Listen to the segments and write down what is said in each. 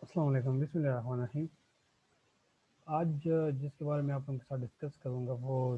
السلام علیکم، بسم اللہ الرحمن الرحیم۔ آج جس کے بارے میں آپ لوگوں کے ساتھ ڈسکس کروں گا وہ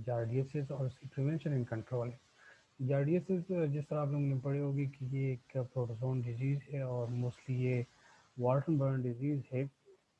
جارڈیسس اور اس کی پریونشن اینڈ کنٹرول ہے۔ جارڈیسس جس طرح آپ لوگوں نے پڑھی ہوگی کہ یہ ایک پروٹوزون ڈیزیز ہے اور موسٹلی یہ واٹر برن ڈیزیز ہے۔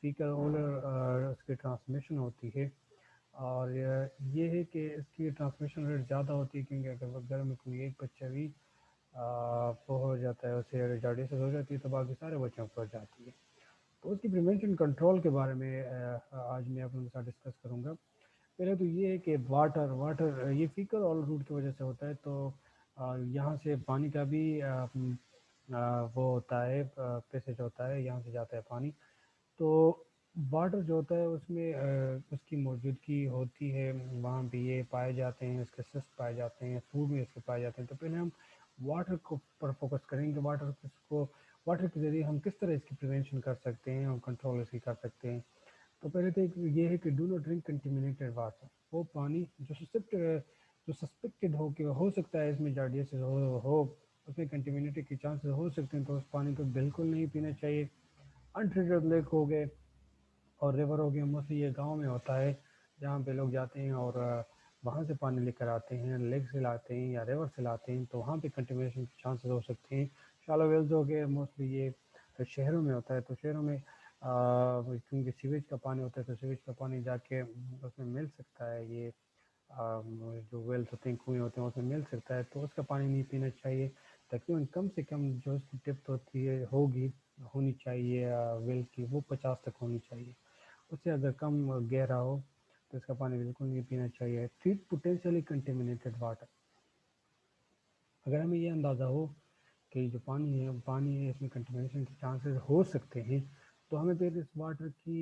فیکل اولر اس کی ٹرانسمیشن ہوتی ہے، اور یہ ہے کہ اس کی ٹرانسمیشن ریٹ زیادہ ہوتی ہے کیونکہ اگر گھر میں کوئی ایک بچہ بھی وہ ہو جاتا ہے، اسے جارڈیسس ہو جاتی ہے تو باقی سارے بچوں کو ہو جاتی ہے۔ تو اس کی پریونشن کنٹرول کے بارے میں آج میں آپ لوگوں کے ساتھ ڈسکس کروں گا۔ پہلے تو یہ ہے کہ واٹر یہ فیکل آل روٹ کی وجہ سے ہوتا ہے، تو یہاں سے پانی کا بھی وہ ہوتا ہے، پیسج ہوتا ہے، یہاں سے جاتا ہے پانی۔ تو واٹر جو ہوتا ہے اس میں اس کی موجودگی ہوتی ہے، وہاں پہ یہ پائے جاتے ہیں، اس کے سسٹ پائے جاتے ہیں، فوڈ میں اس کے پائے جاتے ہیں۔ تو پہلے ہم واٹر کو پر فوکس کریں گے، واٹر کے ذریعے ہم کس طرح اس کی پریونشن کر سکتے ہیں اور کنٹرول اس کی کر سکتے ہیں۔ تو پہلے تو یہ ہے کہ do not drink contaminated water. وہ پانی جو سسپیکٹڈ ہو کہ ہو سکتا ہے اس میں جارڈیسس ہو اس میں کنٹیمنیٹڈ کے چانسز ہو سکتے ہیں، تو اس پانی کو بالکل نہیں پینا چاہیے۔ انٹریٹڈ لیک ہو گئے اور ریور ہو گئے، موسٹلی یہ گاؤں میں ہوتا ہے جہاں پہ لوگ جاتے ہیں اور وہاں سے پانی لے کر آتے ہیں، لیک سے لاتے ہیں یا ریور سے لاتے ہیں، تو وہاں پہ کنٹیمنیشن کے چانسز ہو سکتے ہیں۔ شالو ویلز ہو گئے، موسٹلی یہ شہروں میں ہوتا ہے، تو شہروں میں کیونکہ سیویج کا پانی ہوتا ہے تو سیویج کا پانی جا کے اس میں مل سکتا ہے، یہ جو ویلز ہوتے ہیں، کنویں ہوتے ہیں، اس میں مل سکتا ہے، تو اس کا پانی نہیں پینا چاہیے۔ تقریباً کم سے کم جو اس کی ڈپتھ ہوتی ہے ہونی چاہیے ویل کی، وہ 50 تک ہونی چاہیے۔ اس سے اگر کم گہرا ہو تو اس کا پانی بالکل نہیں پینا چاہیے۔ ٹریٹ پوٹینشیلی کنٹیمنیٹڈ واٹر، اگر ہمیں یہ اندازہ ہو کہ جو پانی ہے اس میں کنٹیمنیشن کے چانسز ہو سکتے ہیں، تو ہمیں پھر اس واٹر کی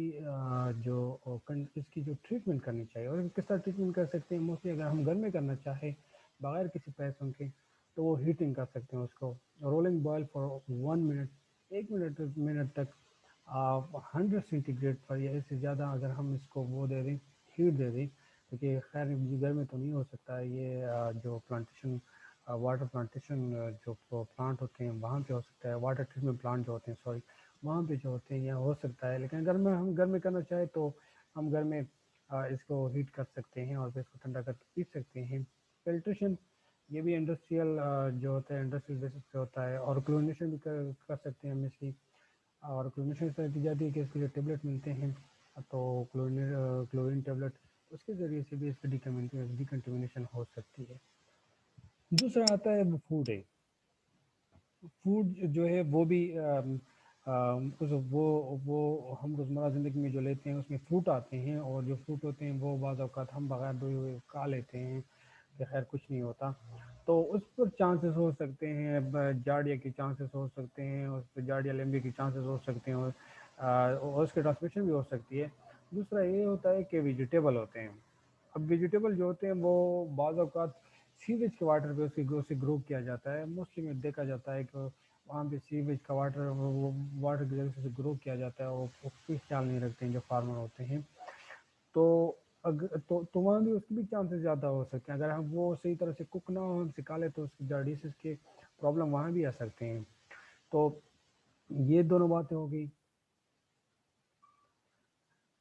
اس کی جو ٹریٹمنٹ کرنی چاہیے۔ اور کس طرح ٹریٹمنٹ کر سکتے ہیں؟ موسٹلی اگر ہم گھر میں کرنا چاہیں بغیر کسی پیسوں کے تو وہ ہیٹنگ کر سکتے ہیں، اس کو rolling boil for 1 minute, 1 minute تک 100 سینٹی گریڈ پر یا اس سے زیادہ اگر ہم اس کو وہ دے دیں، ہیٹ دے دیں، کیونکہ خیر گھر میں تو نہیں ہو سکتا ہے یہ جو پلانٹیشن واٹر پلانٹیشن جو پلانٹ ہوتے ہیں وہاں پہ ہو سکتا ہے، واٹر ٹریٹمنٹ پلانٹ جو ہوتے ہیں سوری وہاں پہ جو ہوتے ہیں یہاں ہو سکتا ہے، لیکن اگر ہم گھر میں کرنا چاہیں تو ہم گھر میں اس کو ہیٹ کر سکتے ہیں اور پھر اس کو ٹھنڈا کر کے پی سکتے ہیں۔ فلٹریشن یہ بھی انڈسٹریل جو ہوتا ہے انڈسٹریل بیسس پہ ہوتا ہے، اور کلورینیشن بھی کر سکتے ہیں ہم اس کی، اور کلورینیشن اس طرح کی جاتی ہے کہ اس کے جو ٹیبلٹ ملتے ہیں، تو کلورین ٹیبلٹ، اس کے ذریعے سے بھی اس کی ڈیکنٹیمنیشن ہو سکتی ہے۔ دوسرا آتا ہے وہ فوڈ ہے۔ فوڈ جو ہے وہ بھی وہ ہم روزمرہ زندگی میں جو لیتے ہیں اس میں فروٹ آتے ہیں، اور جو فروٹ ہوتے ہیں وہ بعض اوقات ہم بغیر دھوئے ہوئے کھا لیتے ہیں کہ خیر کچھ نہیں ہوتا، تو اس پر چانسز ہو سکتے ہیں، جارڈیا کے چانسز ہو سکتے ہیں، اس پہ جارڈیا لیمبی کے چانسز ہو سکتے ہیں، اور اس کی ٹرانسمیشن بھی ہو سکتی ہے۔ دوسرا یہ ہوتا ہے کہ ویجیٹیبل ہوتے ہیں۔ اب ویجیٹیبل جو ہوتے ہیں وہ بعض اوقات سیویج کے واٹر پہ اسے گرو کیا جاتا ہے، موسٹلی میں دیکھا جاتا ہے کہ وہاں پہ سیویج کا واٹر کی وجہ سے گرو کیا جاتا ہے، وہ کوئی خیال نہیں رکھتے ہیں جو فارمر ہوتے ہیں، تو تو وہاں بھی اس کے بھی چانسز زیادہ ہو سکتے ہیں۔ اگر ہم وہ صحیح طرح سے کوک نہ ہو، ہم سکھا لیں، تو اس کی جارڈیسس کے پرابلم وہاں بھی آ سکتے ہیں۔ تو یہ دونوں باتیں ہو گئی۔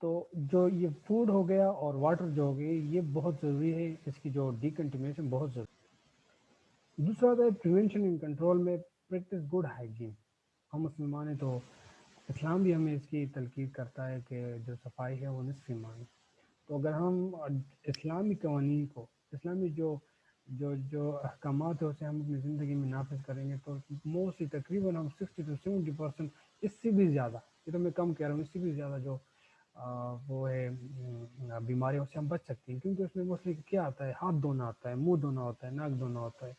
تو جو یہ فوڈ ہو گیا اور واٹر جو ہو گئی یہ بہت ضروری ہے، اس کی جو ڈیکنٹیمنیشن بہت ضروری ہے۔ دوسرا ہوتا ہے پریونشن ان کنٹرول میں پریکٹس گڈ ہائیجین۔ ہم مسلمان ہیں تو اسلام بھی ہمیں اس کی تلقین کرتا ہے کہ جو صفائی ہے وہ نصف ایمان ہے۔ تو اگر ہم اسلامی قوانین کو، اسلامی جو احکامات ہیں اسے ہم اپنی زندگی میں نافذ کریں گے تو موسٹلی تقریباً ہم 60 سے 70% اس سے بھی زیادہ، یہ تو میں کم کہہ رہا ہوں، اس سے بھی زیادہ جو وہ ہے بیماریوں سے ہم بچ سکتے ہیں، کیونکہ اس میں موسٹلی کیا آتا ہے، ہاتھ دھونا آتا ہے، منہ دھونا ہوتا ہے، ناک دھونا ہوتا ہے،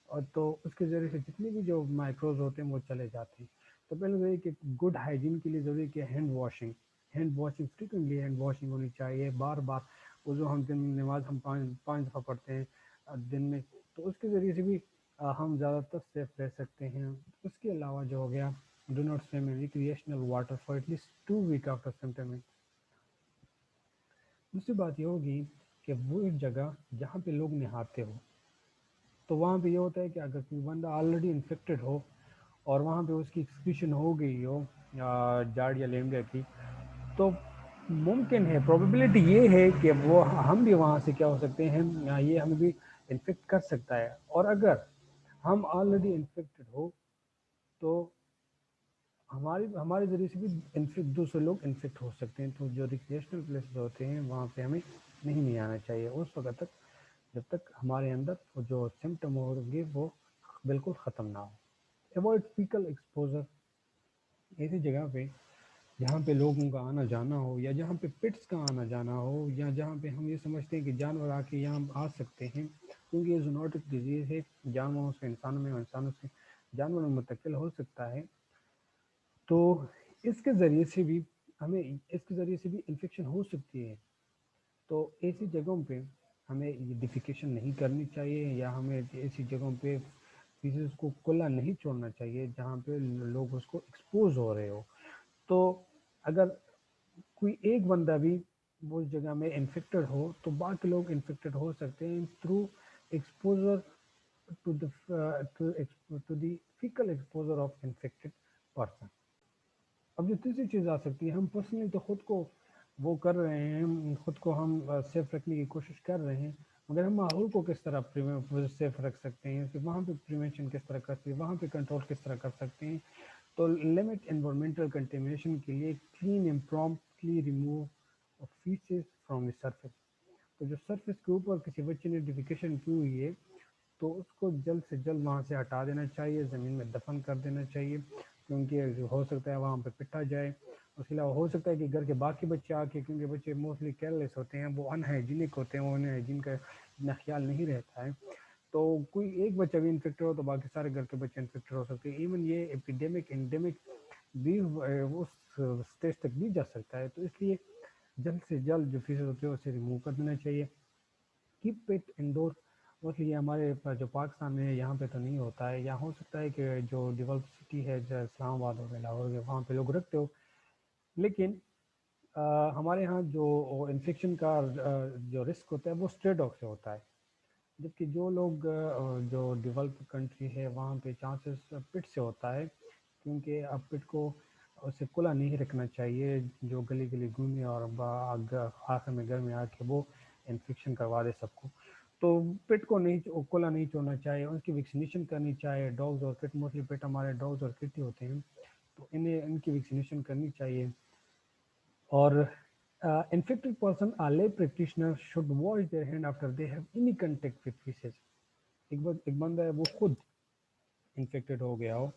اور تو اس کے ذریعے سے جتنے بھی جو مائکروز ہوتے ہیں وہ چلے جاتے ہیں۔ تو پہلے تو یہ کہ گڈ ہائیجین کے لیے ضروری ہے کہ hand washing frequently hand washing ہونی چاہیے، بار بار وہ جو ہم نماز ہم پانچ دفعہ پڑھتے ہیں دن میں، تو اس کے ذریعے سے بھی ہم زیادہ تر سیف رہ سکتے ہیں۔ اس کے علاوہ جو ہو گیا do not swim in recreational water for at least 2 week after symptom. دوسری بات یہ ہوگی کہ وہ ایک جگہ جہاں پہ لوگ نہاتے ہو، تو وہاں پہ یہ ہوتا ہے کہ اگر کوئی بندہ آلریڈی انفیکٹڈ ہو اور وہاں پہ اس کی ایکسکریشن ہو گئی ہو جاڑ یا لیمڈیا کی، تو ممکن ہے، پروبیبلٹی یہ ہے کہ وہ ہم بھی وہاں سے کیا ہو سکتے ہیں، یہ ہمیں بھی انفیکٹ کر سکتا ہے. اور اگر ہم آلریڈی انفیکٹڈ ہو تو ہمارے ذریعے سے بھی دوسرے لوگ انفیکٹ ہو سکتے ہیں. تو جو ریکریشنل پلیسز ہوتے ہیں وہاں پہ ہمیں نہیں آنا چاہیے اس وقت تک جب تک ہمارے اندر جو سمٹم ہوں گے وہ بالکل ختم نہ ہو. ایوائڈ فیکل ایکسپوزر، ایسی جگہ پہ جہاں پہ لوگوں کا آنا جانا ہو، یا جہاں پہ پٹس کا آنا جانا ہو، یا جہاں پہ ہم یہ سمجھتے ہیں کہ جانور آ کے یہاں آ سکتے ہیں، کیونکہ یہ زونوٹک ڈیزیز ہے، جانوروں سے انسانوں میں اور انسانوں سے جانوروں میں منتقل ہو سکتا ہے. تو اس کے ذریعے سے بھی انفیکشن ہو سکتی ہے. تو ایسی جگہوں پہ ہمیں یہ ڈیفیکیشن نہیں کرنی چاہیے، یا ہمیں ایسی جگہوں پہ فیسز کو کھلا نہیں چھوڑنا چاہیے جہاں پہ لوگ اس کو ایکسپوز ہو رہے ہو. تو اگر کوئی ایک بندہ بھی اس جگہ میں انفیکٹڈ ہو تو باقی لوگ انفیکٹڈ ہو سکتے ہیں through exposure to the fecal exposure of infected person. اب جو تیسری چیز آ سکتی ہے، ہم پرسنلی تو خود کو وہ کر رہے ہیں، خود کو ہم سیف رکھنے کی کوشش کر رہے ہیں، مگر ہم ماحول کو کس طرح سیف رکھ سکتے ہیں، کہ وہاں پہ پریونشن کس طرح کرتے ہیں، وہاں پہ کنٹرول کس طرح کر سکتے ہیں. تو لمٹ انوائرمنٹل کنٹیمنیشن کے لیے clean and promptly remove phases from the surface. تو جو سرفیس کے اوپر کسی بچے نے ڈیفیکیشن کی ہوئی ہے تو اس کو جلد سے جلد وہاں سے ہٹا دینا چاہیے، زمین میں دفن کر دینا چاہیے، کیونکہ ہو سکتا ہے وہاں پہ پٹا جائے. اس کے علاوہ ہو سکتا ہے کہ گھر کے باقی بچے آ کے، کیونکہ بچے موسٹلی کیئرلیس ہوتے ہیں، وہ ان ہائیجینک ہوتے ہیں، وہ ان ہائیجین کا اتنا خیال نہیں رہتا ہے. تو کوئی ایک بچہ بھی انفیکٹڈ ہو تو باقی سارے گھر کے بچے انفیکٹڈ ہو سکتے ہیں. ایون یہ انڈیمک بھی اس اسٹیج تک بھی جا سکتا ہے. تو اس لیے جلد سے جلد جو فیسز ہوتے ہیں اسے ریموو کر دینا چاہیے. Keep it Indore. اس لیے ہمارے جو پاکستان میں یہاں پہ تو نہیں ہوتا ہے، یہاں ہو سکتا ہے کہ جو ڈیولپ سٹی ہے جیسے اسلام آباد ہو گیا، لاہور ہو گیا، وہاں پہ لوگ رکھتے ہو، لیکن ہمارے ہاں جو انفیکشن کا جو رسک ہوتا ہے وہ اسٹرے ڈاگ سے ہوتا ہے. جبکہ جو لوگ جو ڈیولپ کنٹری ہے وہاں پہ چانسز پٹ سے ہوتا ہے، کیونکہ اب پٹ کو اسے کھلا نہیں رکھنا چاہیے جو گلی گلی گھومے اور آخر میں گھر میں آ کے وہ انفیکشن کروا دے سب کو. تو پٹ کو نہیں کھلا نہیں چھوڑنا چاہیے، ان کی ویکسینیشن کرنی چاہیے. ڈاگز اور کٹ، موسٹلی پٹ ہمارے ڈاگز اور کٹ ہی ہوتے ہیں، تو ان کی ویکسینیشن کرنی چاہیے. اور infected person or lay practitioner should wash their hand after they have any contact with feces. ایک بندہ ہے وہ خود انفیکٹڈ ہو گیا ہو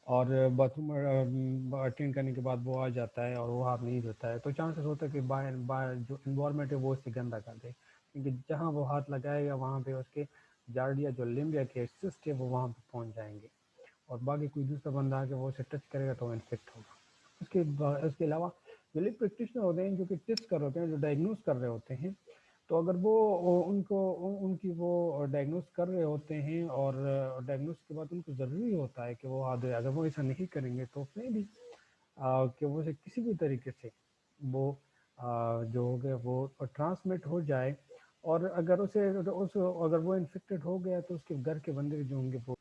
اور باتھ روم اٹینڈ کرنے کے بعد وہ آ جاتا ہے اور وہ ہاتھ نہیں دھوتا ہے، تو چانسز ہوتا ہے کہ باہر جو انوائرمنٹ ہے وہ اسے گندا کر دے، کیونکہ جہاں وہ ہاتھ لگائے گا وہاں پہ اس کے جارڈیا جو لیمبیا کے سسٹ ہے وہ وہاں پہ پہنچ جائیں گے، اور باقی کوئی دوسرا بندہ آ کے وہ اسے ٹچ کرے گا تو انفیکٹ ہوگا. اس کے علاوہ جو لیب پریکٹیشنر ہوتے ہیں جو کہ ٹیسٹ کر رہے ہوتے ہیں، جو ڈائگنوز کر رہے ہوتے ہیں، تو اگر وہ ان کی وہ ڈائگنوز کر رہے ہوتے ہیں اور ڈائگنوز کے بعد ان کو ضروری ہوتا ہے کہ وہ اگر وہ ایسا نہیں کریں گے تو پھر بھی کہ وہ سے کسی بھی طریقے سے وہ جو ہو گیا وہ ٹرانسمٹ ہو جائے، اور اگر اگر وہ انفیکٹڈ ہو گیا تو اس کے گھر کے بندے جو ہوں گے وہ،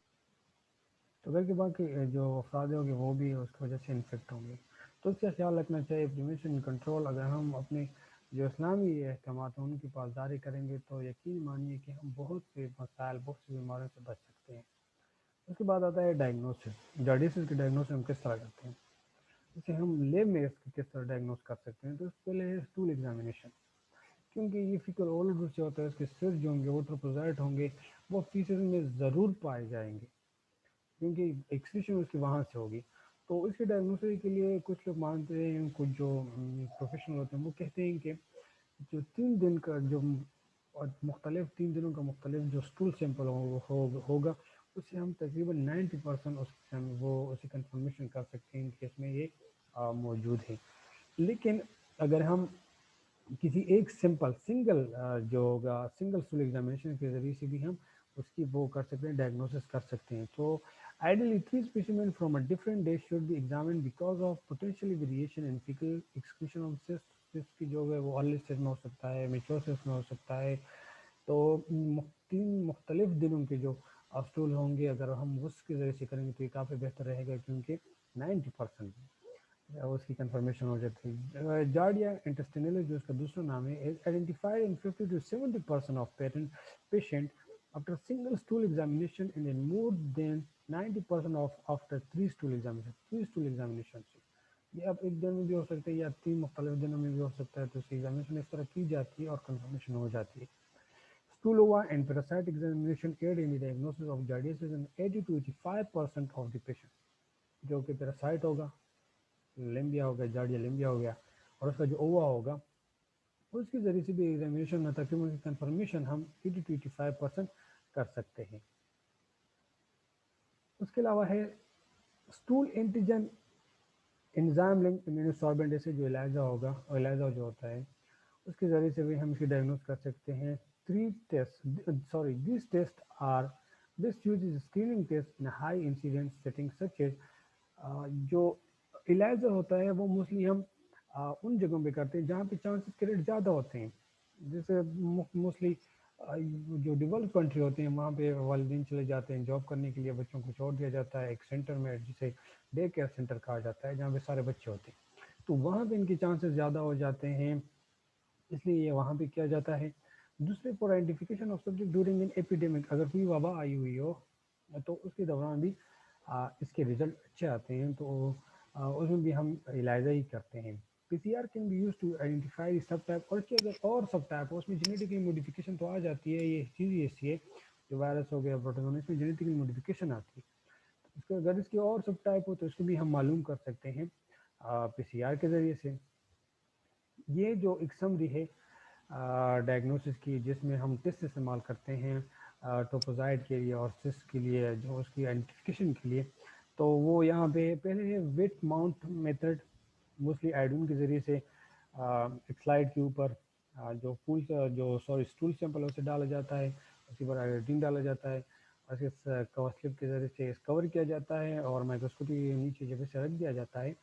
تو گھر کے باقی جو افراد ہوں گے وہ بھی اس کی وجہ سے انفیکٹ ہوں گے. تو اس کا خیال رکھنا چاہیے. پریونشن کنٹرول اگر ہم اپنے جو اسلامی احکامات ہیں ان کی پاسداری کریں گے تو یقین مانیے کہ ہم بہت سے مسائل، بہت سی بیماریوں سے بچ سکتے ہیں. اس کے بعد آتا ہے ڈائگنوسس. جارڈیسس کی ڈائگنوسس ہم کس طرح کرتے ہیں، اسے ہم لیب میں اس کی کس طرح ڈائگنوز کر سکتے ہیں. تو اس پہلے ہے اسٹول ایگزامینیشن، کیونکہ یہ فیکل اولڈر سے ہوتا ہے، اس کے سر جو ہوں گے وہ ٹروپوزائٹ ہوں گے، وہ فیسز میں ضرور پائے جائیں گے کیونکہ ایکسکریشن اس کی وہاں سے ہوگی. تو اس کے ڈائگنوسس کے لیے کچھ لوگ مانتے ہیں، کچھ جو پروفیشنل ہوتے ہیں وہ کہتے ہیں کہ جو 3 دن کا جو مختلف 3 دنوں کا مختلف جو اسٹول سیمپل ہوگا اس سے ہم تقریباً 90% وہ اسی کنفرمیشن کر سکتے ہیں کہ اس میں یہ موجود ہے. لیکن اگر ہم کسی ایک سنگل جو ہوگا سنگل اسٹول ایگزامینیشن کے ذریعے سے بھی ہم اس کی وہ کر سکتے ہیں، ڈائگنوسس کر سکتے ہیں. تو ideally 3 specimens from a different day should be examined because of potentially variation in fecal excretion of cysts. cyst کی جو ہے وہ ارلی اسٹیج میں ہو سکتا ہے، میچور اسٹیج میں ہو سکتا ہے. تو 3 مختلف دنوں کے جو اسٹول ہوں گے اگر ہم اس کے ذریعے سے کریں گے تو یہ کافی بہتر رہے گا، کیونکہ 90% اس کی کنفرمیشن ہو جاتی ہے۔ جارڈیا انٹسٹینل جو اس کا دوسرا نام ہے، is identified in 50 to 70% of patient after single stool examination and in more than 90% of after 3 stool examination۔ 3 stool examination سے یہ اب ایک دن میں بھی ہو سکتا ہے یا 3 مختلف دنوں میں بھی ہو سکتا ہے، تو اس کی ایگزامینیشن اس طرح کی جاتی ہے اور کنفرمیشن ہو جاتی ہے۔ Stulova and parasite examination aid in the diagnosis of giardiasis in 80 to 85% of the patient۔ جو کہ پیراسائٹ ہوگا، لیمبیا ہو گیا، جارڈیا لیمبیا ہو گیا، اور اس کا جو اووا ہوگا اس کے ذریعے سے بھی ایگزامینیشن میں تقریباً کنفرمیشن ہم 80 to 85% کر سکتے ہیں۔ اس کے علاوہ ہے اسٹول اینٹیجن انزائم لنک امیونوساربینٹ، جیسے جو ایلائزا ہوگا، ایلائزا جو ہوتا ہے اس کے ذریعے سے بھی ہم اسے ڈائگنوز کر سکتے ہیں۔ These tests are best used as screening tests in a high incidence setting such as جو ایلائزا ہوتا ہے وہ موسٹلی ہم ان جگہوں پہ کرتے ہیں جہاں پہ چانسز کے ریٹ زیادہ ہوتے ہیں، جیسے موسٹلی جو ڈیولپ کنٹری ہوتے ہیں وہاں پہ والدین چلے جاتے ہیں جاب کرنے کے لیے، بچوں کو چھوڑ دیا جاتا ہے ایک سینٹر میں جسے ڈے کیئر سینٹر کہا جاتا ہے، جہاں پہ سارے بچے ہوتے ہیں، تو وہاں پہ ان کے چانسز زیادہ ہو جاتے ہیں، اس لیے یہ وہاں پہ کیا جاتا ہے۔ دوسرے for identification of subject during an epidemic, اگر کوئی وبا آئی ہوئی ہو تو اس کے دوران بھی اس کے ریزلٹ اچھے آتے ہیں، تو اس میں بھی ہم ایلائزا ہی کرتے ہیں۔ P C R can be use to identify subtype, اور اگر اور سب ٹائپ اس میں جینیٹکلی موڈیفیکیشن تو آ جاتی ہے، یہ چیز ایسی ہے جو وائرس ہو گیا پروٹوزوا، اس میں جینیٹکلی موڈیفیکیشن آتی ہے، اس کو اگر اس کی اور سب ٹائپ ہو تو اس کو بھی ہم معلوم کر سکتے ہیں پی سی آر کے ذریعے سے۔ یہ جو ایک سمری ہے ڈائگنوسس کی، جس میں ہم ٹیسٹ استعمال کرتے ہیں ٹوپوزائٹ کے لیے اور سس کے لیے، جو اس کی آئیڈینٹیفیکیشن کے لیے، تو وہ یہاں پہ پہلے ہے ویٹ ماؤنٹ میتھڈ، موسٹلی آئیڈون کے ذریعے سے ایک سلائڈ کے اوپر جو اسٹول سیمپل اسے ڈالا جاتا ہے، اسی پر آئیڈین ڈالا جاتا ہے، اور اس کور سلپ کے ذریعے سے کور کیا جاتا ہے اور مائکروسکوپی نیچے جگہ سے رکھ دیا جاتا ہے،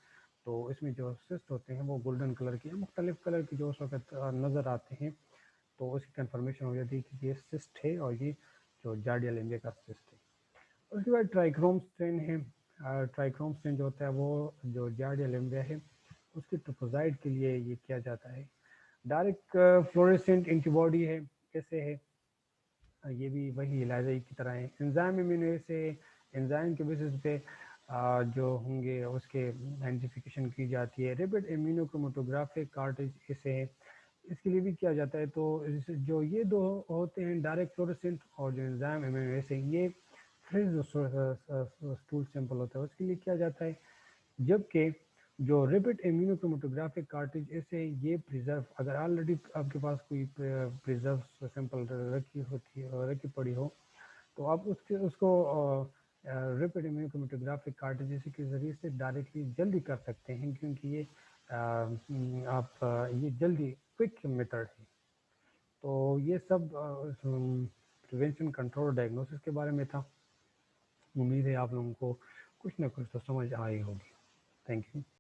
تو اس میں جو سسٹ ہوتے ہیں وہ گولڈن کلر کے، مختلف کلر کے جو اس وقت نظر آتے ہیں، تو اس کی کنفرمیشن ہو جاتی ہے کہ یہ سسٹ ہے اور یہ جو جارڈیا لیمبیا کا سسٹ ہے۔ اس کے بعد ٹرائیکروم اسٹرین ہے، ٹرائیکروم اسٹرین جو ہوتا ہے وہ جو جارڈیا لیمبیا ہے اس کے ٹروپوزائٹ کے لیے یہ کیا جاتا ہے۔ ڈائریکٹ فلوریسنٹ اینٹی باڈی ہے، کیسے ہے، یہ بھی وہی ایلائزا کی طرح ہے۔ انزائم امیونو سے انزائم کے بیسس پہ جو ہوں گے اس کے آئیڈینٹیفیکیشن کی جاتی ہے۔ ریپڈ امیونو کرومیٹوگرافک کارٹیج اسے ہے، اس کے لیے بھی کیا جاتا ہے۔ تو جو یہ دو ہوتے ہیں ڈائریکٹ فلوریسنٹ اور جو انزائم امیونو سے، یہ فریز اسٹول سیمپل ہوتا ہے اس کے لیے کیا جاتا ہے، جبکہ جو ریپڈ امیونو کرومیٹوگرافک کارٹیج ایسے یہ پریزرو، اگر آلریڈی آپ کے پاس کوئی پریزرو سیمپل رکھی پڑی ہو تو آپ اس کو ریپڈ امیونو کرومیٹوگرافک کارٹیج کے ذریعے سے ڈائریکٹلی جلدی کر سکتے ہیں، کیونکہ یہ آپ یہ جلدی کوئک میتھڈ ہے۔ تو یہ سب پریونشن، کنٹرول، ڈائگنوسس کے بارے میں تھا۔ امید ہے آپ لوگوں کو کچھ نہ کچھ تو سمجھ آئی ہوگی۔ Thank you.